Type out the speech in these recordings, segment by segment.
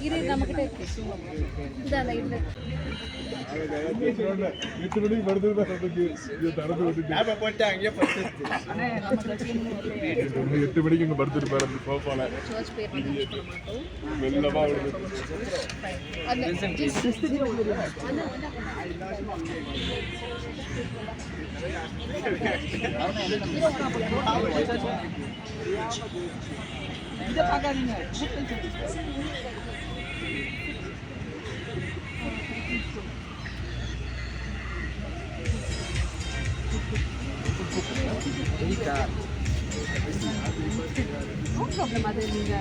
இது நமக்கிட்ட இருக்கு. இந்த லைட்ல 8 மணிக்கு படுத்துட்டு அதுக்கு இது தரது விட்டு ஆப போட்டு அங்கேயே படுத்துச்சு. அண்ணே நம்ம கட்சியில 8 மணிக்கு இங்க படுத்துட்டு பாரு அந்த சோஃபால. சர்ச் பேர் பண்ண மாட்டோம். வெள்ளமா வருது. இத பாக்காதீங்க. No problem. அது நீங்க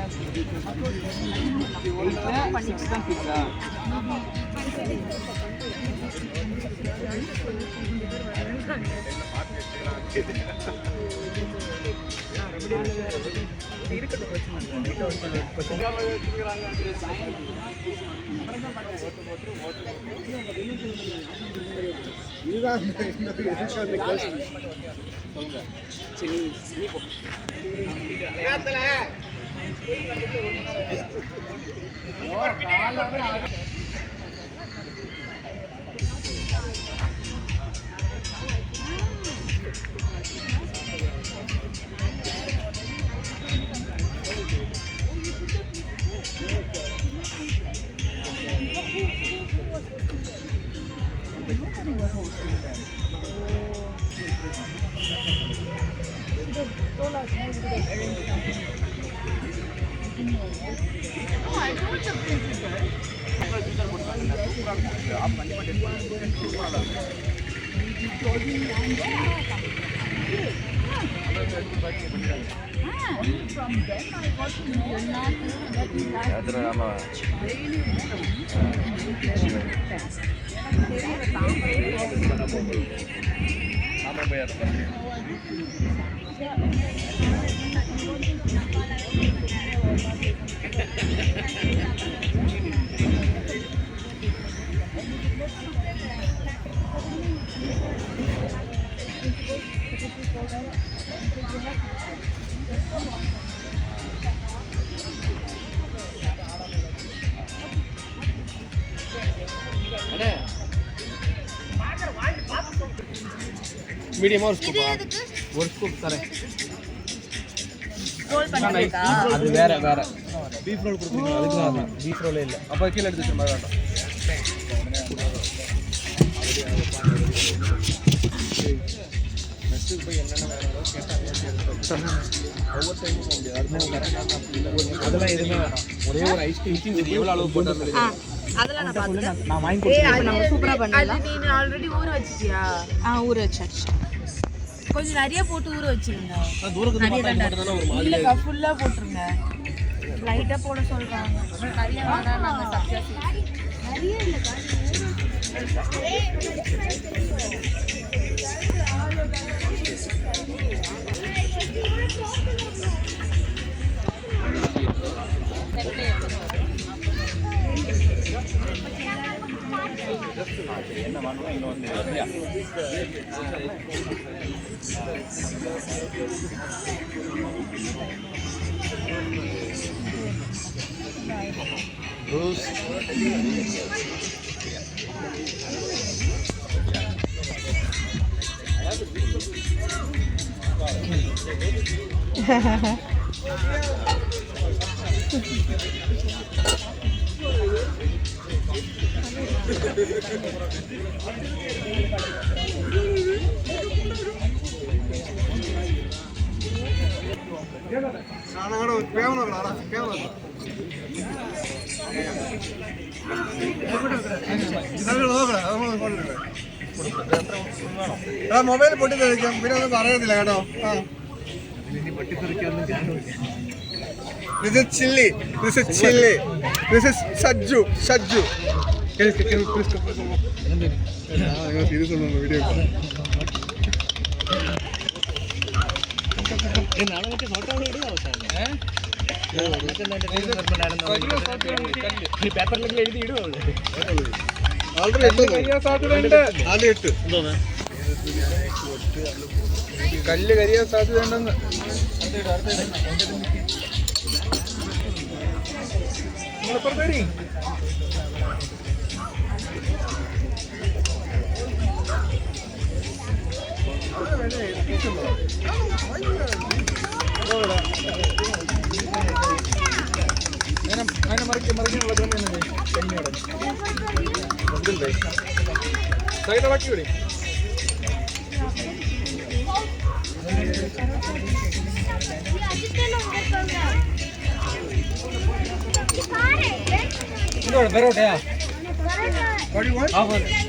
மீடியமா ஒரு ஸ்கூப் தரேன். ரோல் பண்ணிட்டா அது வேற வேற பீஃப் ரோல் கொடுத்தீங்க அதுக்கு தான் பீஃப் ரோலே இல்ல. அப்ப கீழ எடுத்து வச்சிர மாதிரி வேண்டாம். மெஸ்ஸுக்கு போய் என்னென்ன வேணுமோ கேட்டா ஒவ்வொரு டைமும் போக முடியாது. அதெல்லாம் எதுவுமே வேணாம். ஒரே ஒரு ஐஸ்கிரீம் எவ்வளவு அளவு போட்டா அதெல்லாம் நான் பாத்துட்டேன். நான் வாங்கி கொடுத்தேன். நம்ம சூப்பரா பண்ணலாம். அது நீ ஆல்ரெடி ஊற வச்சிட்டியா? ஊற வச்சாச்சு. கொஞ்சம் நிறைய போட்டு ஊற வச்சிருங்க. தூரத்துல மாட்டானே ஒரு மாதிரி இல்ல ஃபுல்லா போட்டுருங்க. லைட்டா போட சொல்றாங்க. நிறைய வேணா நாங்க சப்ஜெக்ட் நிறைய இல்ல என்ன வாங்கணும் இன்னொன்று ரோஸ் മൊബൈൽ പൊട്ടിത്തെറിക്കും പിന്നെ ഒന്നും പറയത്തില്ല കേട്ടോ. This is chilli. This is chilli. This is sajju. Sajju. കല്ല് കരിയാൻ സാധ്യത ഉണ്ടെന്ന് നിങ്ങളിപ്പുറത്തേടി അതിനെ മറിക്കാനുള്ള കഞ്ഞിയോടെ സൈഡിളക്കി വിടി Parotta. What do you want?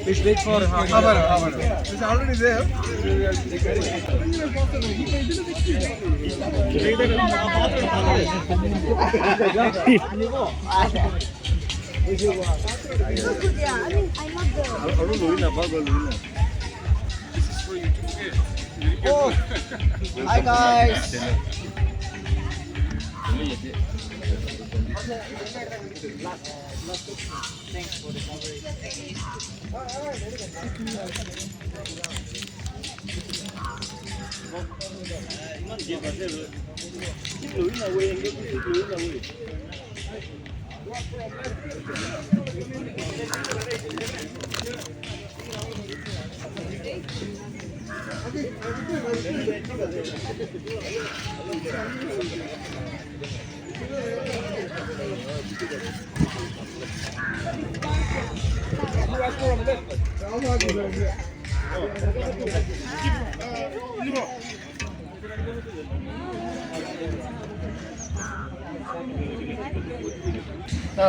It's big for It's already there. Oh, hi guys.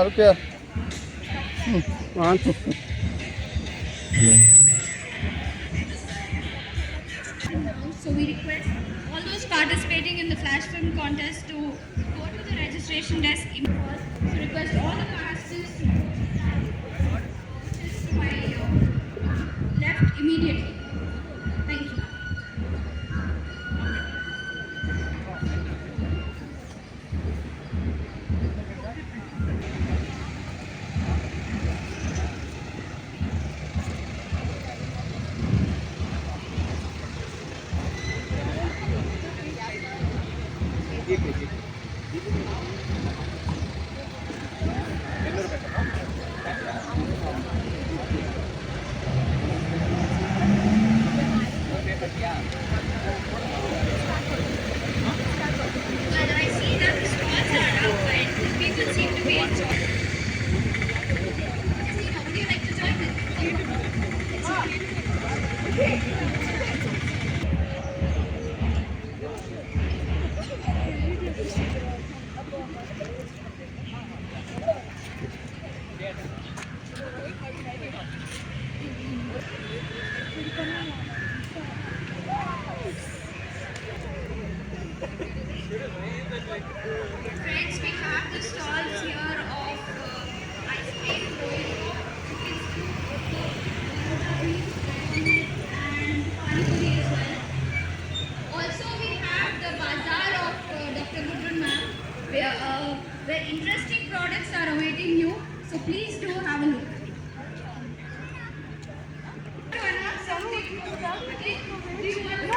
Look here. One. So we request all those participating in the flash film contest to go to the registration desk. So request all the participants to my left immediately. Thank you. Well, I see that the stalls are up and people seem to be enjoying. Christina, would you like to join Friends, we have the stalls here of ice cream, and panipuri as well. Also, we have the bazaar of Dr. Gudrun ma'am, where interesting products are awaiting you. So please do have a look. To announce something, okay? Do you want to?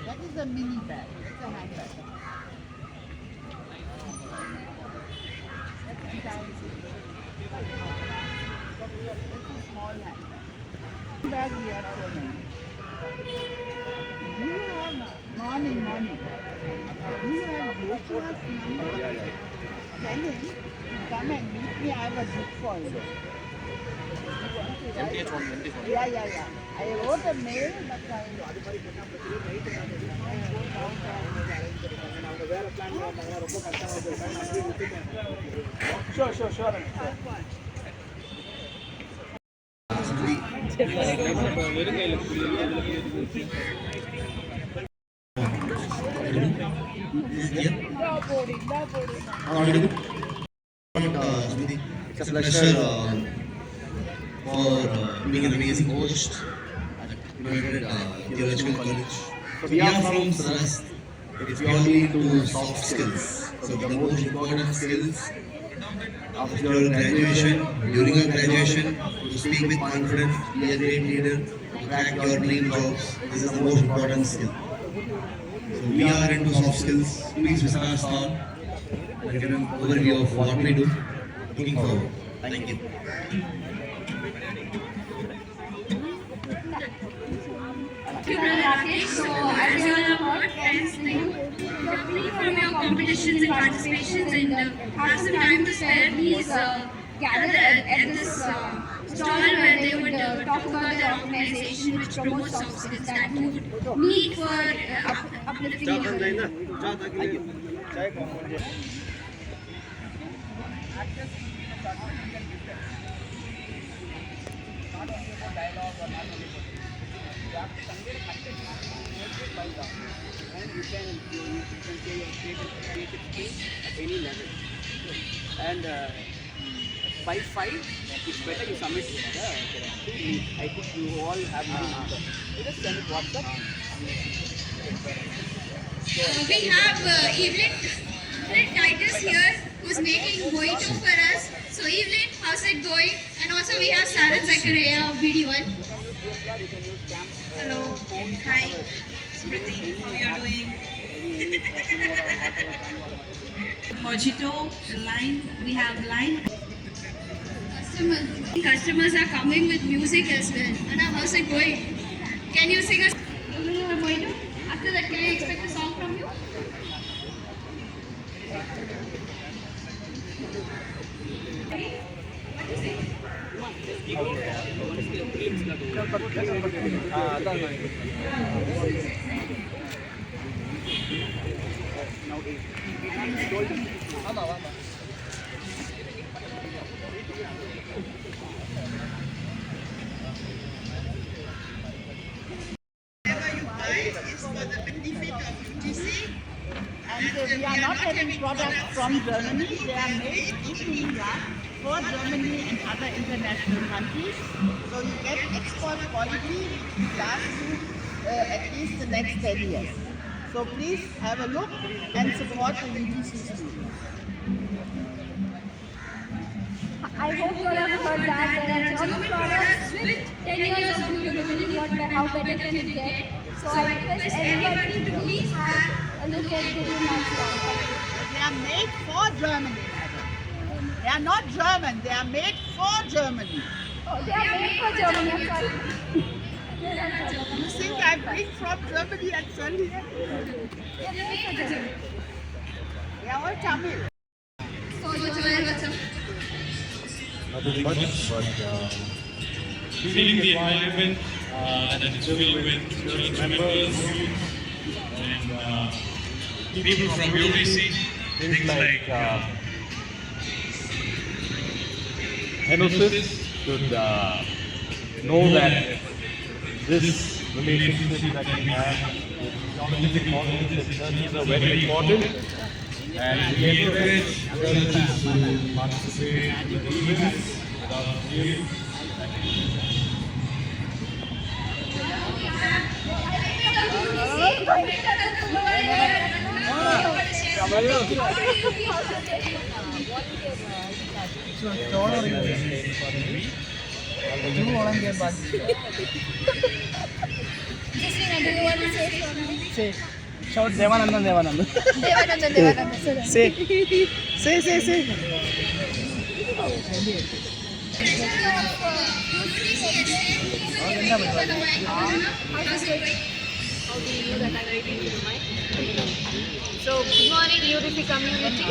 That is a mini bag. It's a handbag. That's a size. It's a small hand. Bag we are showing. You have morning. You have Yoshia's number. Tell him to come and meet me. I have a book for you. Yeah. I wrote a mail, but I... Sure. It's a pleasure for being an amazing host at United Theological College. So we are from Saras. It's purely to soft skills. So the most important skills after your graduation, during your graduation, to speak with confidence, be a great leader, to crack your dream jobs. This is the most important skill. So we are into soft skills. Please visit our stall. I'll give an overview of what we do. Looking forward. Thank you. Thank you, Brother Rakesh. So, as you all have heard, friends, free from your competitions and participations and have some time to spare, please gather at this stall where they would talk about their organization which promotes soft skills that would meet for uplifting your And you can say your creative skill at any level. And by 5, it's better you submit the I think you all have my number. You just send it WhatsApp. We have Evelyn Titus here who's making mojito for us. So Evelyn, how's it going? And also we have Sarah Zakaria of BD1. Hello. Hi. Smriti, how are you doing? Mojito, lime, we have lime. Customers are coming with music as well. Anna, how's it going? Can you sing us a little mojito? After that, can I expect a song from you? And we are not having products from Germany. They are made in India for Germany and other international countries. So you get export quality which will last you at least the next 10 years. So please have a look and support the UGC students. I hope you all have heard that there are German products with 10 years of durability. How better can it get? So I request everybody to please have a look at the They are made for Germany, madam. They are not German, they are made for Germany. Oh, they are made for Germany, I'm sorry. You think I bring from Germany and sell here? They are made for Germany. They are all Tamil. So Joel, what's up? Nothing much, but feeling the environment that is filled with church members and people from UBC, things like Enosis should know that this relationship that we have with music churches are very important, and we encourage churches to participate in the events without fear. Shout Devananda, Devananda. Say. So, good morning UDC community.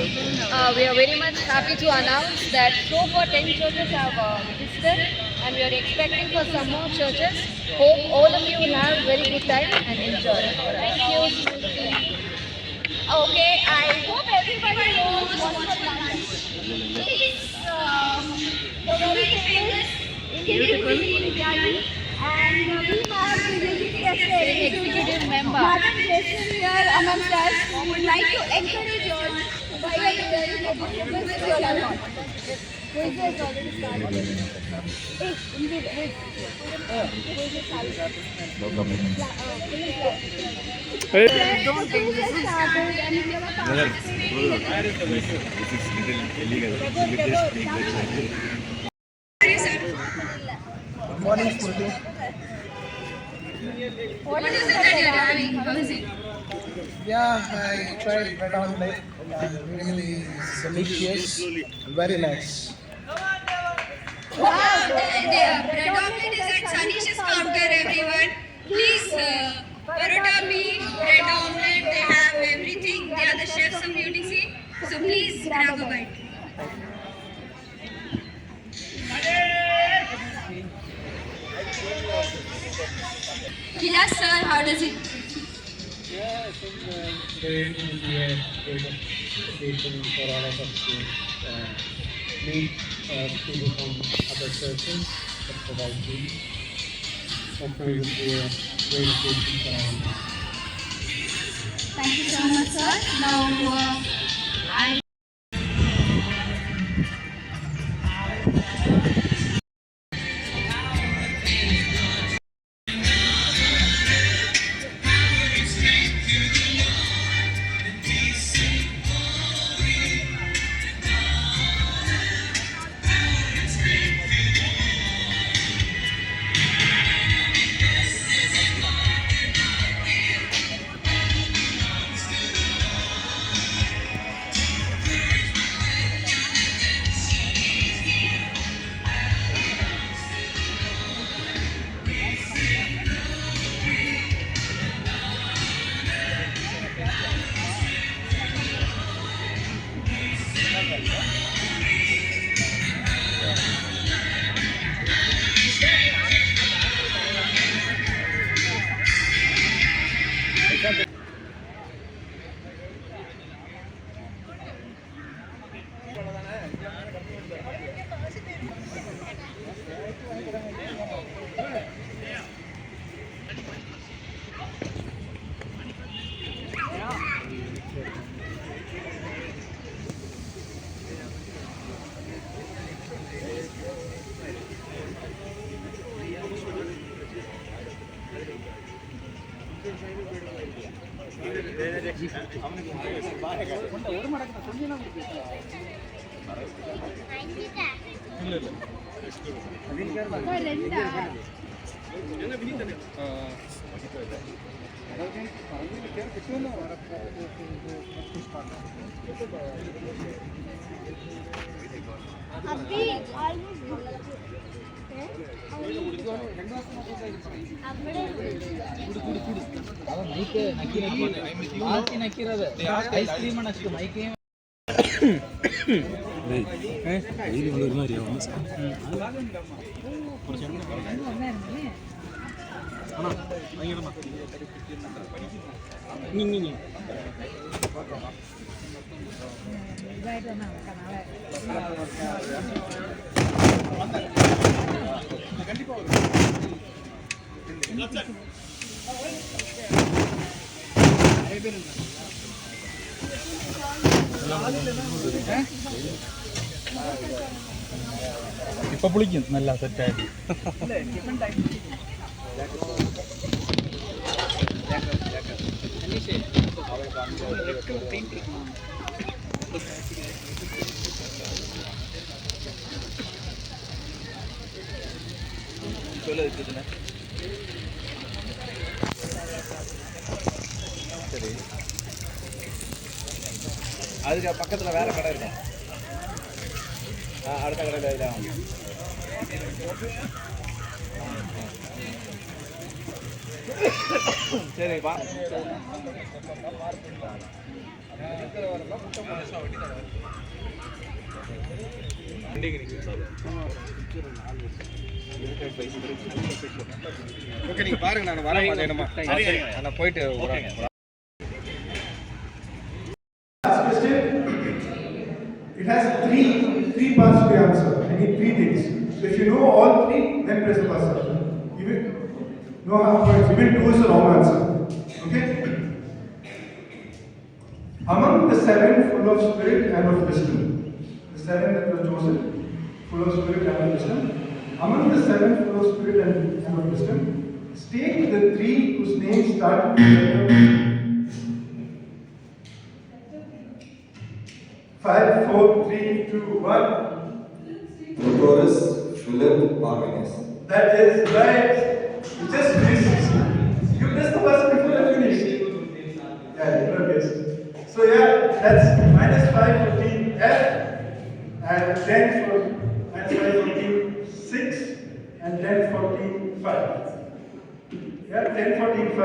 We are very much happy to announce that so far 10 churches have registered and we are expecting for some more churches. Hope all of you will have very good time and enjoy. Thank you. Okay, I hope everybody knows what's for lunch. It's the very famous Indian biryani, and we have the UGC executive member Madam Jason here amongst us. We would like to encourage you all to buy a biryani for the Quiz has already started. Hey, Indeed, wait. Quiz has started. Don't take this. Started and we are Morning, Smriti. What is it that you're having? How is it? Yeah, I tried Red Omelette. Really delicious. Very nice. Wow, the bread omelette is at Sanish's counter, everyone. Please, Parota meat, bread omelette, they have everything. They are the chefs of UTC. So please grab a bite. Kilas sir, how does it? Yeah, I think today will be a great occasion for all of us to meet people from other churches that provide food. Hopefully it will be a great occasion for all of us. Thank you so much, sir. Now, I. ഇപ്പൊ പൊളിക്കും നല്ല സെറ്റായിട്ട്. சரி, அதுக்கு பக்கத்துல வேற கடை இருக்கும். அடுத்த கடையில் சரி வா. ஓகே, நீங்க பாருங்க, நான் வர மாட்டேன்மா. நான் போயிட்டு it has three parts to the answer. I need three things. So if you know all three, then press the buzzer. Even no half points. Even two is the wrong answer. Okay. Among the seven full of spirit and of wisdom, the seven that were chosen, full of spirit and wisdom. Among the 7 full of spirit and full of wisdom, state the 3 whose names start with the letter 5, 4, 3, 2, 1. Taurus, Philip, Parmenas. That is right. You just missed. You missed the first before I finished. Yeah, you know this. So yeah, that's minus 5 for team F, and 10 for minus 5 for team 6, and 10 for team 5. Yeah, 10 for team 5.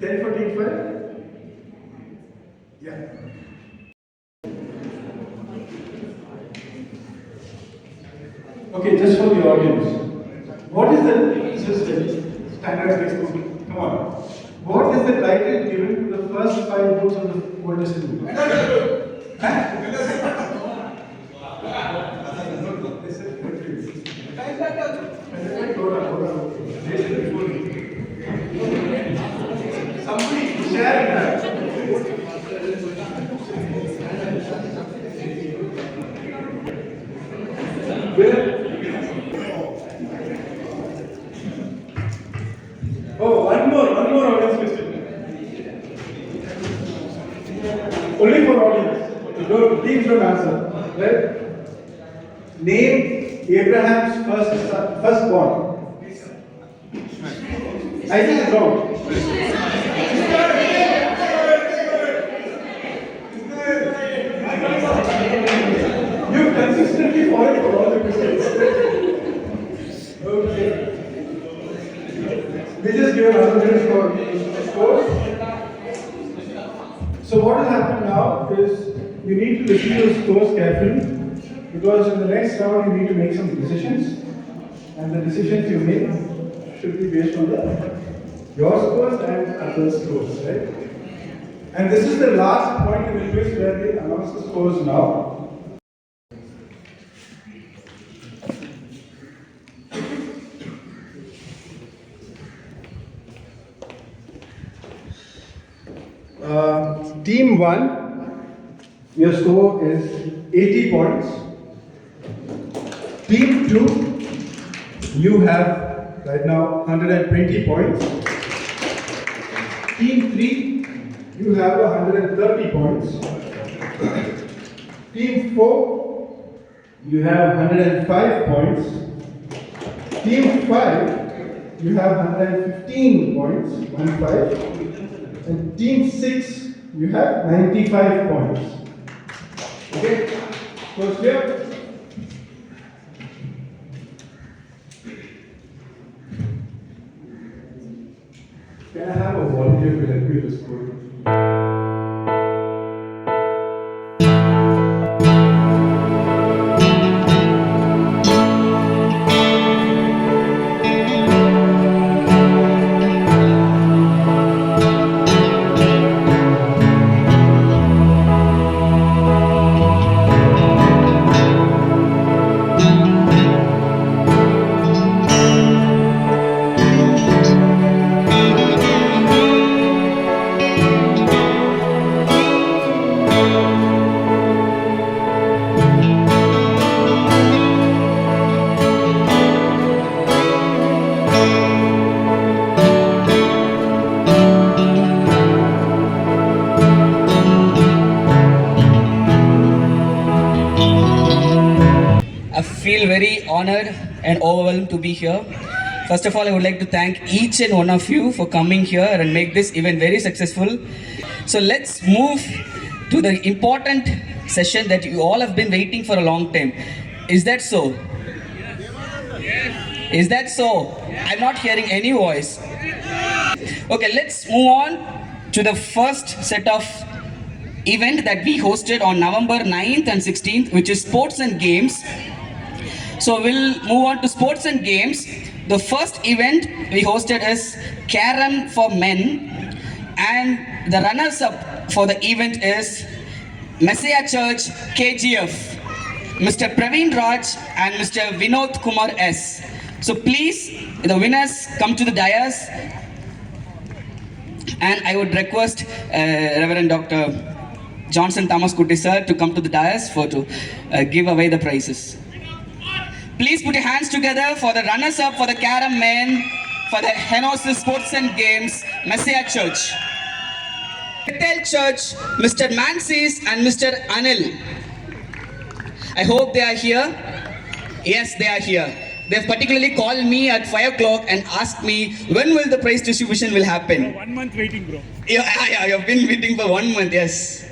10 for team 5? Yeah. Okay, just for the audience. What is the standard textbook? Come on. What is the title given to the first 5 books of the Old Testament? Somebody share that. Oh, one more audience question. Only for audience. Please don't answer. Right? Name Abraham's firstborn. I think it's wrong. You've consistently followed for all the questions. Okay. We just give another minute for scores. So what will happen now is you need to listen to the scores carefully, because in the next round you need to make some decisions, and the decisions you make should be based on your scores and others' scores, right? And this is the last point in the quiz where they announce the scores now. Team 1, your score is 80 points. Team 2, you have right now 120 points. Team 3, you have 130 points. Team 4, you have 105 points. Team 5, you have 115 points, 1-5. And team 6, you have 95 points. Okay? So clear? Can I have a volunteer to help me with the score? I feel very honored and overwhelmed to be here. First of all, I would like to thank each and one of you for coming here and make this event very successful. So let's move to the important session that you all have been waiting for a long time. Is that so? Is that so? I'm not hearing any voice. Okay, let's move on to the first set of event that we hosted on November 9th and 16th, which is sports and games. So we'll move on to sports and games. The first event we hosted is Carom for Men, and the runners-up for the event is Messiah Church KGF, Mr. Praveen Raj and Mr. Vinod Kumar S. So please, the winners come to the dais, and I would request Reverend Dr. Johnson Thomas Kutti sir to come to the dais for to give away the prizes. Please put your hands together for the runners-up for the Carom men for the Henosis Sports and Games, Messiah Church. Bethel Church, Mr. Mansis and Mr. Anil. I hope they are here. Yes, they are here. They have particularly called me at 5 o'clock and asked me when will the prize distribution will happen. 1 month waiting, bro. Yeah, you have been waiting for 1 month, yes.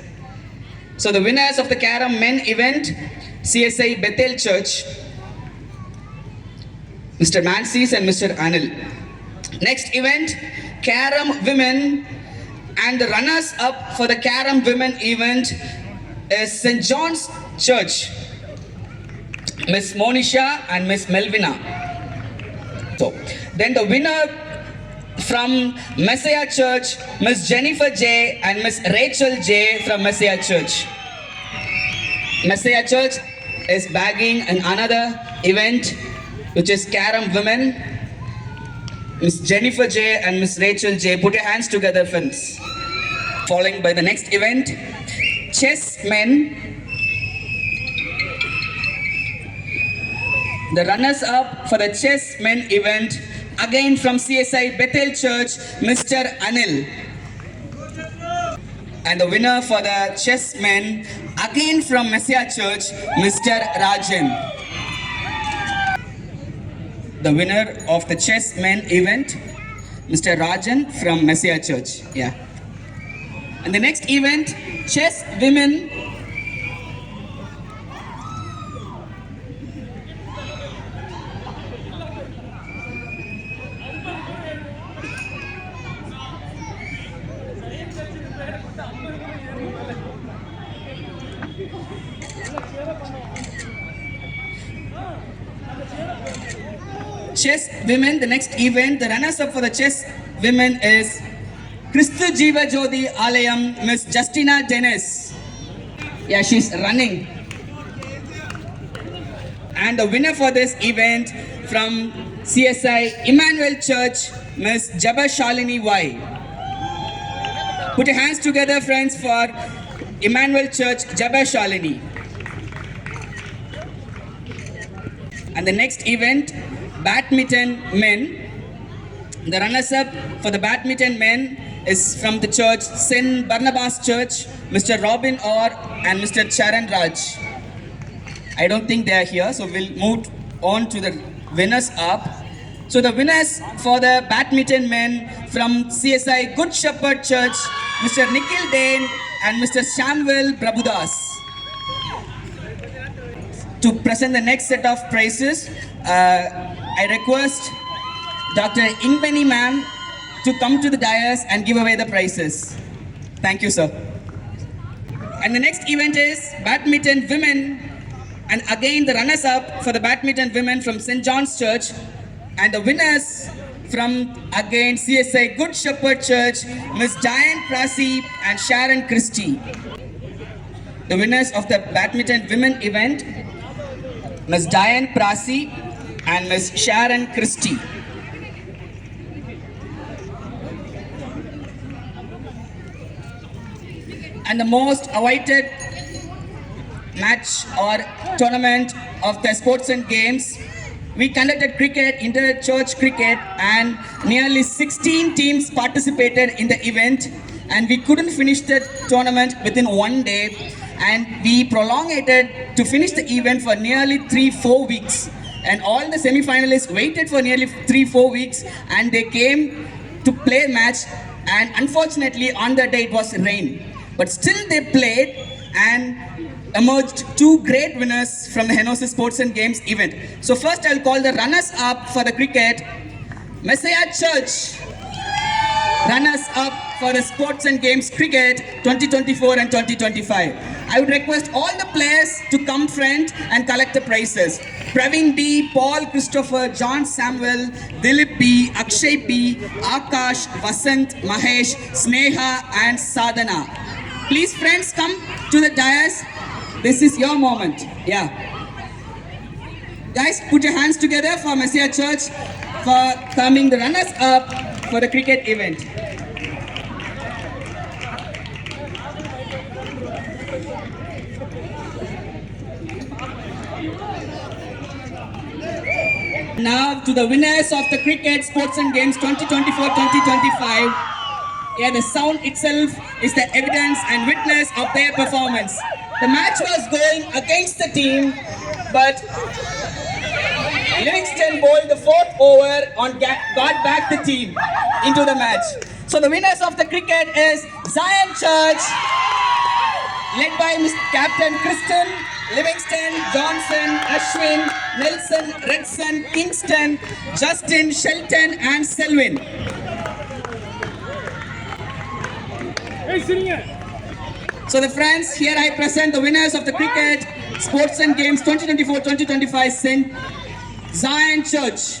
So the winners of the Carom men event, CSI Bethel Church, Mr. Mansis and Mr. Anil. Next event, Carom women, and the runners up for the Carom women event is St. John's Church, Miss Monisha and Miss Melvina. So then the winner from Messiah Church, Miss Jennifer J and Miss Rachel J from Messiah Church. Messiah Church is bagging another event which is Carom women. Miss Jennifer J and Miss Rachel J, put your hands together, friends. Following by the next event, chess men. The runners up for the chess men event, again from CSI Bethel Church, Mr. Anil. And the winner for the chess men, again from Messiah Church, Mr. Rajan. The winner of the chess men event, Mr. Rajan from Messiah Church. Yeah. And the next event, chess women. Chess women, the next event, the runners-up for the chess women is Christu Jiva Jyoti Alayam, Miss Justina Dennis. Yeah, she's running. And the winner for this event from CSI Emmanuel Church, Miss Jabba Shalini Y. Put your hands together, friends, for Emmanuel Church, Jabba Shalini. And the next event, badminton men. The runners-up for the badminton men is from the church St. Barnabas Church, Mr. Robin Orr and Mr. Charan Raj. I don't think they are here, so we'll move on to the winners-up. So the winners for the badminton men from CSI Good Shepherd Church, Mr. Nikhil Dane and Mr. Samuel Prabhudas. To present the next set of prizes, I request Dr. Ingbeni ma'am to come to the dais and give away the prizes. Thank you, sir. And the next event is badminton women, and again the runners-up for the badminton women from St. John's Church, and the winners from again CSI Good Shepherd Church, Miss Diane Prasi and Sharon Christie. The winners of the badminton women event, Miss Diane Prasi and Miss Sharon Christie. And the most awaited match or tournament of the sports and games, we conducted cricket, inter-church cricket, and nearly 16 teams participated in the event, and we couldn't finish the tournament within 1 day, and we prolonged it to finish the event for nearly 3-4 weeks. And all the semi-finalists waited for nearly 3-4 weeks, and they came to play a match, and unfortunately on that day it was rain. But still they played and emerged two great winners from the Henosis Sports and Games event. So first I'll call the runners-up for the cricket, Messiah Church. Runners-up for the Sports and Games Cricket 2024 and 2025. I would request all the players to come front and collect the prizes. Praveen B, Paul Christopher, John Samuel, Dilip B, Akshay P, Akash, Vasant, Mahesh, Sneha and Sadhana. Please friends, come to the dais. This is your moment. Yeah. Guys, put your hands together for Messiah Church for coming the runners up for the cricket event. Now to the winners of the Cricket Sports and Games 2024-2025. Yeah, the sound itself is the evidence and witness of their performance. The match was going against the team, but Livingston bowled the fourth over and got back the team into the match. So the winners of the cricket is Zion Church, led by Mr. Captain Kristen, Livingston, Johnson, Ashwin, Nelson, Redson, Kingston, Justin, Shelton and Selwyn. So the friends, here I present the winners of the Cricket Sports and Games 2024-2025 St. Zion Church.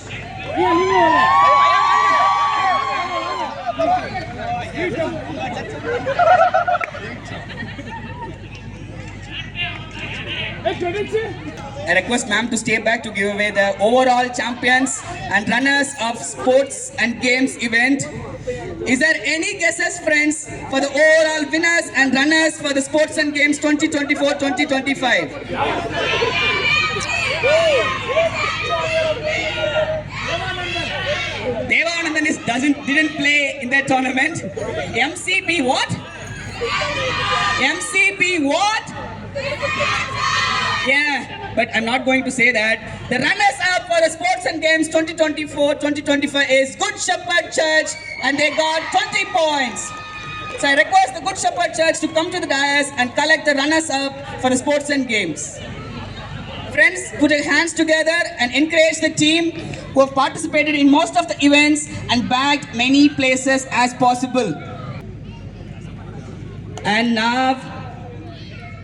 I request ma'am to stay back to give away the overall champions and runners of sports and games event. Is there any guesses, friends, for the overall winners and runners for the sports and games 2024-2025? Devanandan didn't play in that tournament. MCP what? MCP what? Yeah, but I'm not going to say that. The runners-up for the Sports and Games 2024-2025 is Good Shepherd Church, and they got 20 points. So I request the Good Shepherd Church to come to the dais and collect the runners-up for the Sports and Games. Friends, put your hands together and encourage the team who have participated in most of the events and bagged many places as possible. And now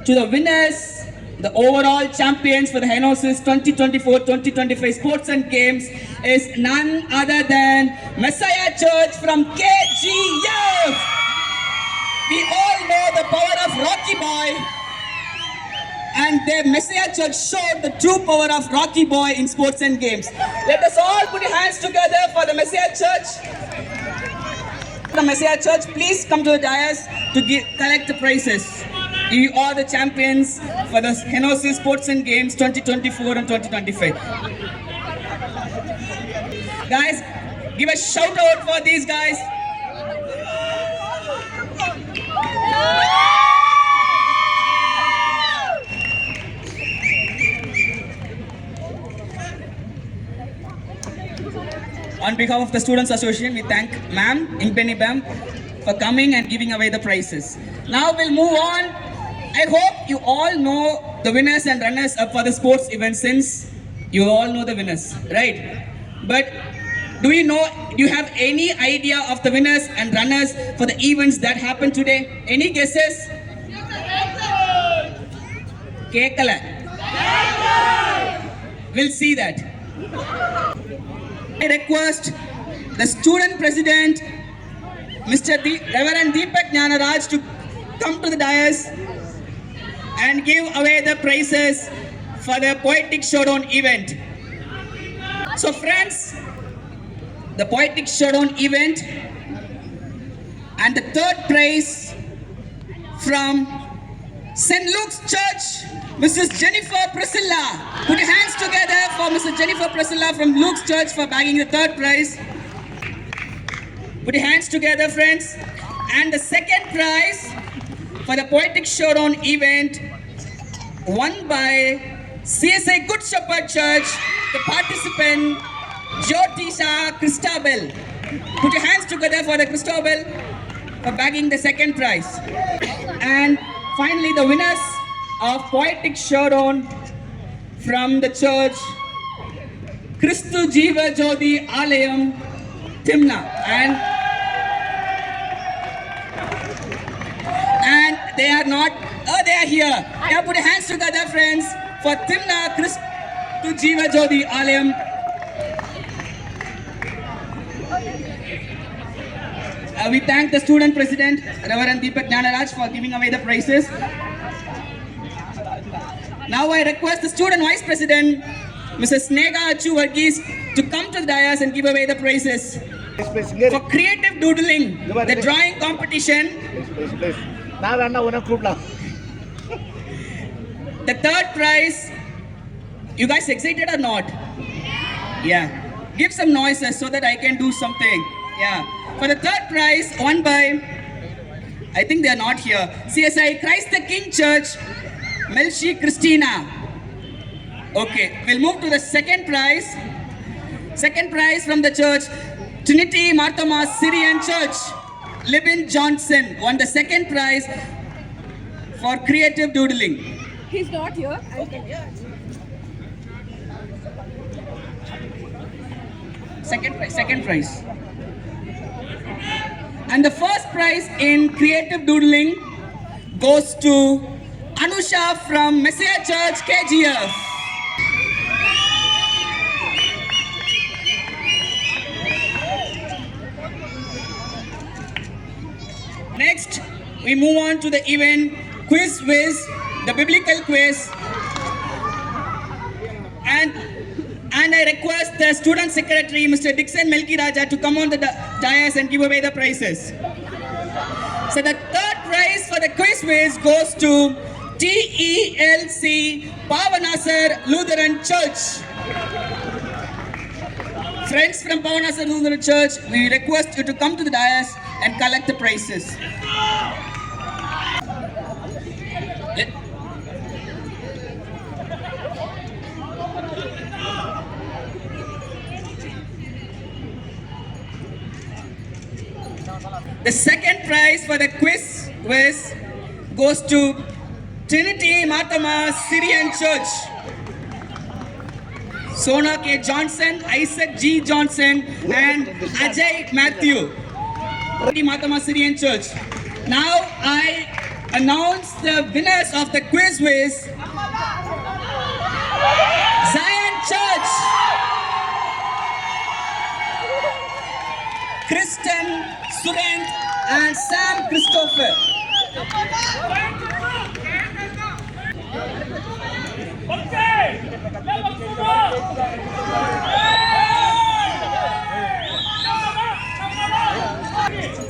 to the winners, the overall champions for the Henosis 2024-2025 Sports and Games is none other than Messiah Church from KGF. We all know the power of Rocky Boy, and the Messiah Church showed the true power of Rocky Boy in Sports and Games. Let us all put your hands together for the Messiah Church. The Messiah Church, please come to the dais to collect the prizes. You are the champions for the Henosis Sports and Games 2024 and 2025. Guys, give a shout out for these guys. On behalf of the Students Association, we thank Ma'am, Ingpenny Bam, for coming and giving away the prizes. Now we'll move on. I hope you all know the winners and runners up for the sports event, since you all know the winners, right? But do you have any idea of the winners and runners for the events that happened today? Any guesses? Kekala. We'll see that. I request the student president, Mr. Reverend Deepak Jnanaraj, to come to the dais and give away the prizes for the Poetic Showdown event. So friends, the Poetic Showdown event and the third prize from St. Luke's Church, Mrs. Jennifer Priscilla. Put your hands together for Mrs. Jennifer Priscilla from Luke's Church for bagging the third prize. Put your hands together, friends. And the second prize for the Poetic Showdown event, won by CSA Good Shepherd Church, the participant Jyotisha Christabel. Put your hands together for the Christabel for bagging the second prize. And finally, the winners of Poetic Showdown from the church Christu Jiva Jodi Alayam, Timna. And they are not, they are here. Now put your hands together, friends, for Timna Christu Jiva Jodi Alayam. We thank the student president, Reverend Deepak Jnanaraj, for giving away the prizes. Now I request the student vice president, Mrs. Snega Achu Varghese, to come to the dais and give away the prizes. For creative doodling, the drawing competition, the third prize. You guys excited or not? Yeah. Give some noises so that I can do something. Yeah. For the third prize, won by, I think they are not here, CSI Christ the King Church, Melchi Christina. Okay, we'll move to the second prize. Second prize from the church, Trinity Marthoma Syrian Church, Libin Johnson won the second prize for creative doodling. He's not here. Second prize. And the first prize in creative doodling goes to Anusha from Messiah Church, KGF. Next, we move on to the event Quiz Wiz, the biblical quiz. And I request the student secretary, Mr. Dixon Melki Raja, to come on the dais and give away the prizes. So the third prize for the quiz wiz goes to TELC Pavanasar Lutheran Church. Friends from Pavanasar Lutheran Church, we request you to come to the dais and collect the prizes. The second prize for the quiz goes to Trinity Marthoma Syrian Church. Sona K. Johnson, Isaac G. Johnson, and Ajay Matthew. Trinity Marthoma Syrian Church. Now I announce the winners of the quiz Zion Church. Kristen, Surend, and Sam Christopher.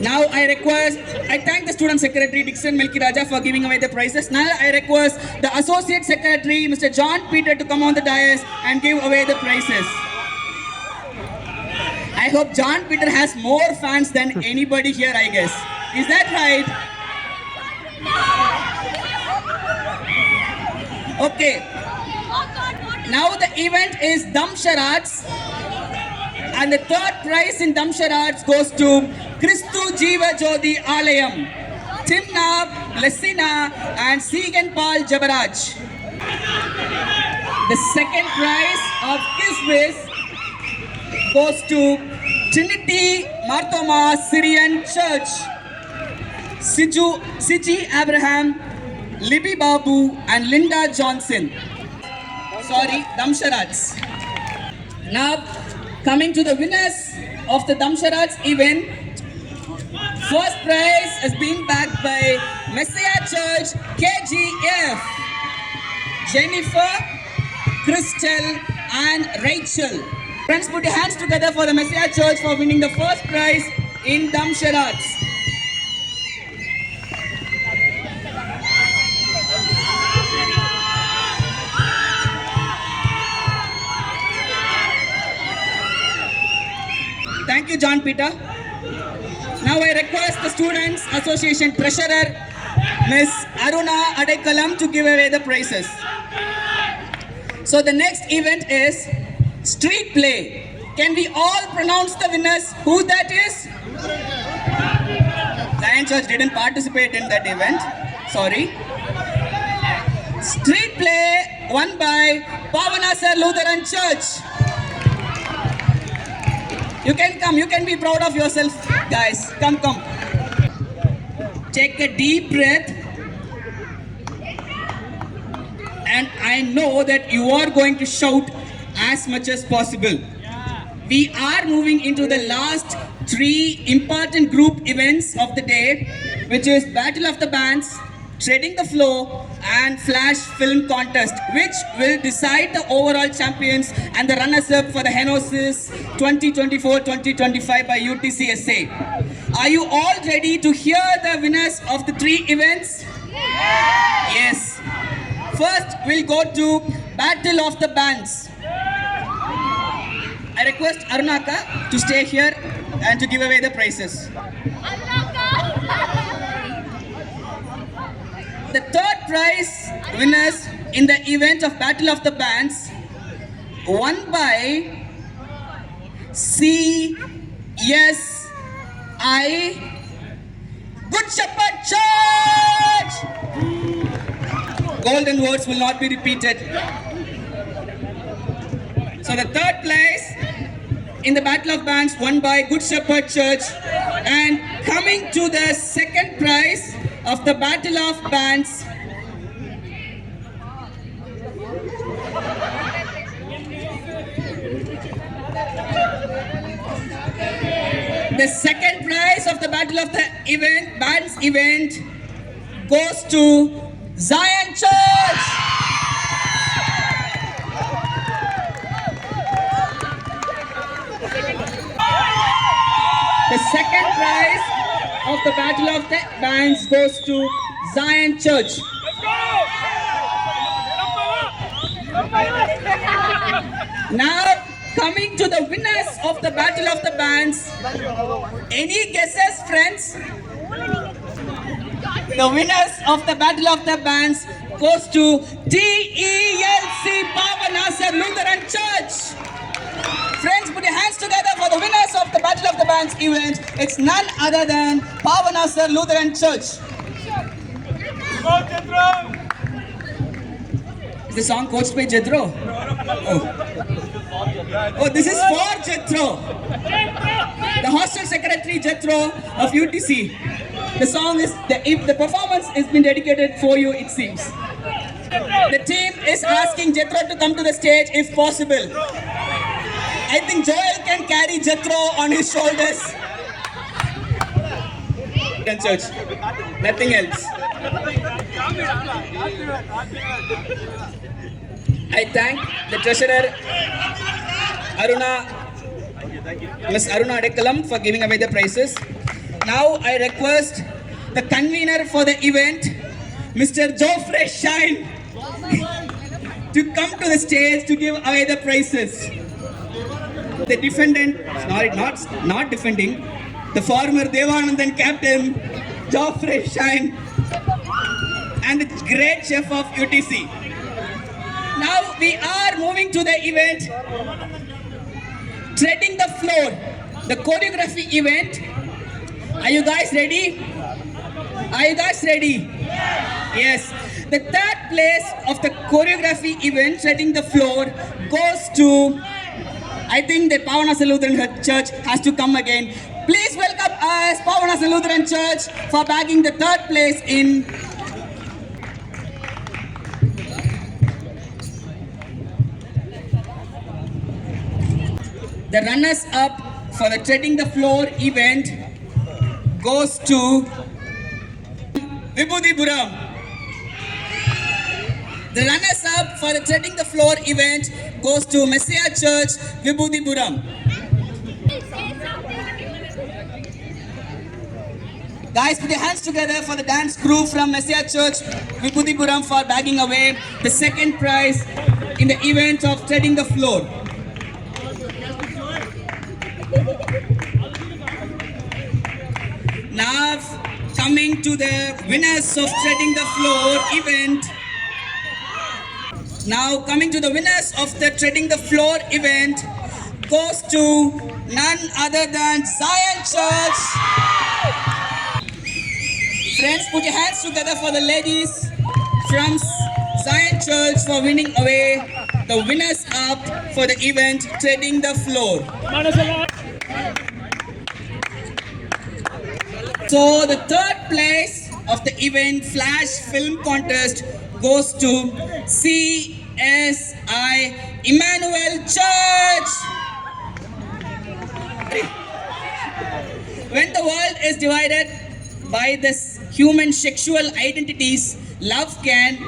Now I thank the student secretary Dixon Melki Raja for giving away the prizes. Now I request the associate secretary Mr. John Peter to come on the dais and give away the prizes. I hope John Peter has more fans than anybody here, I guess. Is that right? Okay. Now the event is Dam Charades. And the third prize in Dam Charades goes to Christu Jiva Jodi Alayam, Timna, Blessina, and Segan Paul Jabaraj. The second prize of Quiz goes to Trinity Marthoma Syrian Church, Siji Abraham, Libby Babu, and Linda Johnson. Sorry, Dam Charades. Now, coming to the winners of the Dam Charades event, first prize has been backed by Messiah Church, KGF, Jennifer, Crystal, and Rachel. Friends, put your hands together for the Messiah Church for winning the first prize in Dam Charades. Thank you, John Peter. Now I request the Students Association Treasurer, Ms. Aruna Adekalam, to give away the prizes. So the next event is Street Play. Can we all pronounce the winners? Who that is? Zion Church didn't participate in that event. Sorry. Street Play won by Pavanasar Lutheran Church. You can come. You can be proud of yourself, guys. Come. Take a deep breath. And I know that you are going to shout as much as possible. We are moving into the last 3 important group events of the day, which is Battle of the Bands, Treading the Floor, and Flash Film Contest, which will decide the overall champions and the runners-up for the Henosis 2024-2025 by UTCSA. Are you all ready to hear the winners of the 3 events? Yes. First, we'll go to Battle of the Bands. I request Arunaka to stay here and to give away the prizes. The third prize winners in the event of Battle of the Bands, won by CSI Good Shepherd Church. Golden words will not be repeated. So the third place in the Battle of Bands won by Good Shepherd Church, and coming to the second prize of the Battle of Bands, the second prize of the Battle of the Bands event goes to Zion Church. The second prize of the Battle of the Bands goes to Zion Church. Now, coming to the winners of the Battle of the Bands, any guesses, friends? The winners of the Battle of the Bands goes to TELC Pavanasar Lutheran Church. Friends, put your hands together for the winners of the Battle of the Bands event. It's none other than Pavanasar Lutheran Church. Is the song coached by Jethro? Oh, this is for Jethro, the hostel secretary Jethro of UTC. The song is, the performance has been dedicated for you, it seems. The team is asking Jethro to come to the stage if possible. I think Joel can carry Jethro on his shoulders. Church, nothing else. I thank the treasurer Miss Aruna Adekalam for giving away the prizes. Now I request the convener for the event, Mr. Geoffrey Shine, to come to the stage to give away the prizes. The defendant, not defending, the former Devanandan captain, Geoffrey Shine, and the great chef of UTC. Now we are moving to the event, Treading the Floor, the choreography event. Are you guys ready? Are you guys ready? Yes. The third place of the choreography event, Treading the Floor, goes to, I think the Pavanasar Lutheran Church has to come again. Please welcome us, Pavanasar Lutheran Church, for bagging the third place in the runners-up for the Treading the Floor event goes to Vibhudipuram. The runners-up for the Treading the Floor event goes to Messiah Church, Vibhudipuram. Guys, put your hands together for the dance crew from Messiah Church, Vibhudipuram, for bagging away the second prize in the event of Treading the Floor. Now, coming to the winners of Treading the Floor event. Now, coming to the winners of the Treading the Floor event goes to none other than Zion Church. Friends, put your hands together for the ladies from Zion Church for winning away the winners up for the event Treading the Floor. So the third place of the event Flash Film Contest goes to CSI Emmanuel Church. When the world is divided by this human sexual identities, love can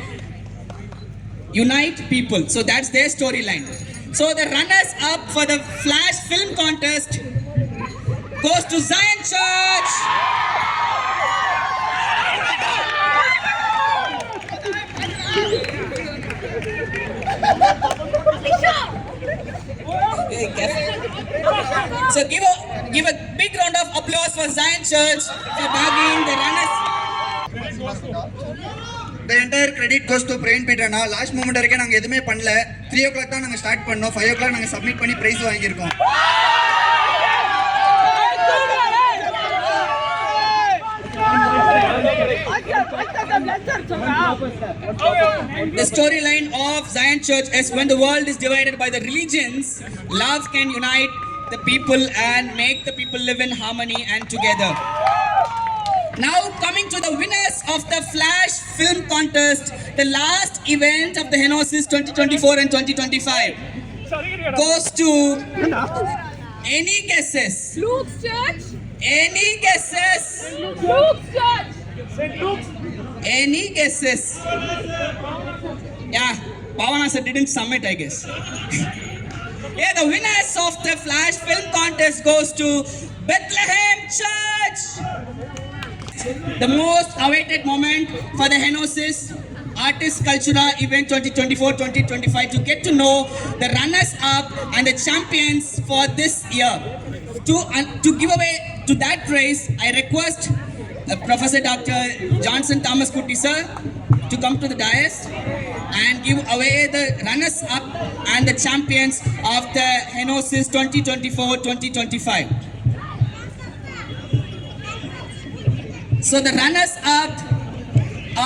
unite people. So that's their storyline. So the runners up for the Flash Film Contest goes to Zion Church. Hey, careful. So give a big round of applause for Zion Church for bagging the runners. The entire credit goes to Praveen Peter. Now last moment வரைக்கும் நாங்க எதுமே பண்ணல. 3 o'clock தான் நாங்க start பண்ணோம். 5 o'clock நாங்க submit பண்ணி price வாங்கியிருக்கோம். The storyline of Zion Church is when the world is divided by the religions, love can unite the people and make the people live in harmony and together. Now coming to the winners of the Flash Film Contest, the last event of the Henosis 2024 and 2025 goes to any guesses? Luke's Church. Any guesses? Luke's Church. Any guesses? Yeah, Pavana sir didn't submit, I guess. Yeah, the winners of the Flash Film Contest goes to Bethlehem Church. The most awaited moment for the Henosis Artist Cultura event 2024-2025 to get to know the runners up and the champions for this year. To give away to that praise, I request Professor Dr. Johnson Thomas Kutty sir to come to the dais and give away the runners up and the champions of the Henosis 2024-2025. So the runners up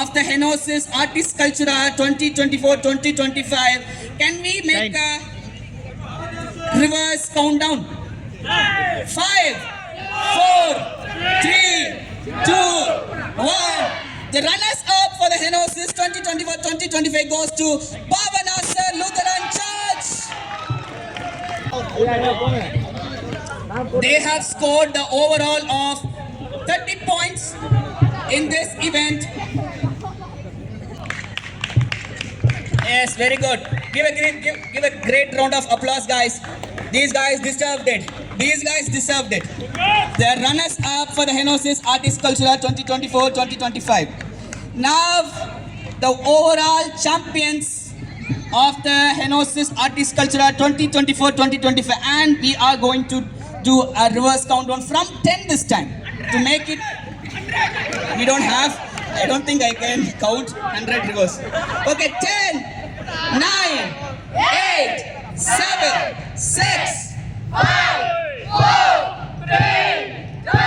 of the Henosis Artist Cultura 2024-2025, can we make a reverse countdown? 5, 4, 3, 2, 1. The runners up for the Henosis 2024-2025 goes to Bhavanasar Lutheran Church. They have scored the overall of 30 points in this event. Yes, very good. Give a great round of applause, guys. These guys deserved it. These guys deserved it. They are runners up for the Henosis Artist Cultura 2024-2025. Now, the overall champions of the Henosis Artist Cultura 2024-2025, and we are going to do a reverse countdown from 10 this time to make it. We don't have. I don't think I can count 100 reverse. Okay, 10, 9, 8, 7, 6, 5, 4, 3, 2,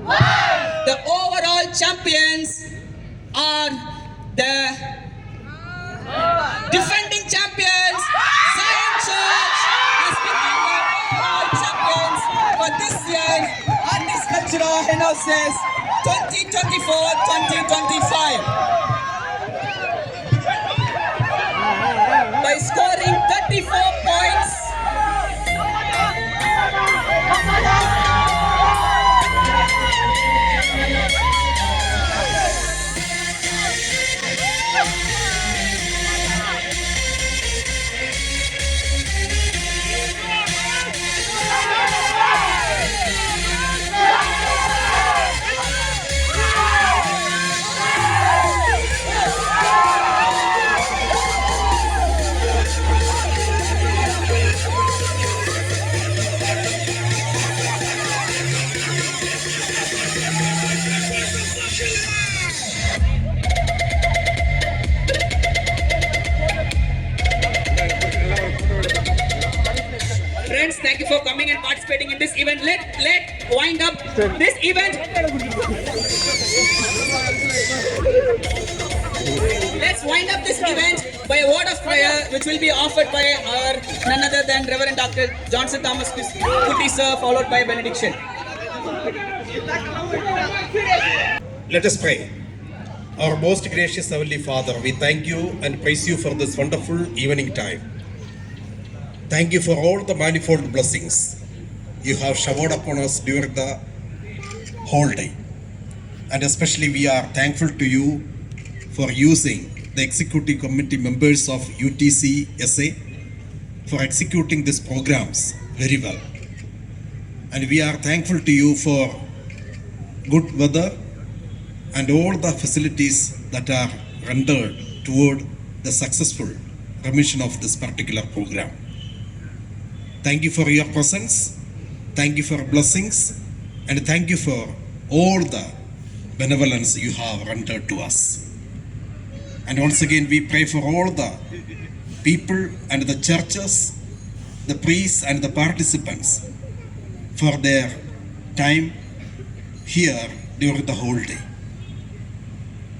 1. The overall champions are the defending champions. Zion Church has become the overall champions for this year's Artist Cultura Henosis 2024-2025 by scoring 34 points. Friends, thank you for coming and participating in this event. Let's wind up this event. Let's wind up this event by a word of prayer, which will be offered by our none other than Reverend Dr. Johnson Thomas Kutty sir, followed by benediction. Let us pray. Our most gracious Heavenly Father, we thank you and praise you for this wonderful evening time. Thank you for all the manifold blessings you have showered upon us during the whole day. And especially we are thankful to you for using the executive committee members of UTC SA for executing these programs very well. And we are thankful to you for good weather and all the facilities that are rendered toward the successful remission of this particular program. Thank you for your presence. Thank you for blessings and thank you for all the benevolence you have rendered to us. And once again, we pray for all the people and the churches, the priests and the participants for their time here during the whole day.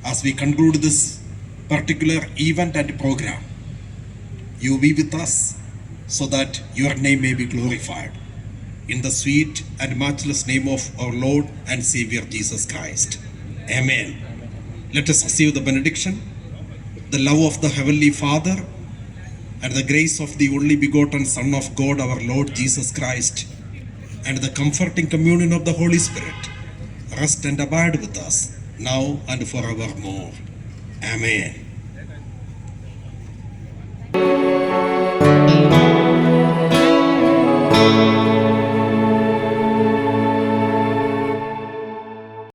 As we conclude this particular event and program, you be with us so that your name may be glorified. In the sweet and matchless name of our Lord and Savior Jesus Christ. Amen. Let us receive the benediction. The love of the Heavenly Father and the grace of the only begotten Son of God, our Lord Jesus Christ, and the comforting communion of the Holy Spirit rest and abide with us now and forevermore. Amen.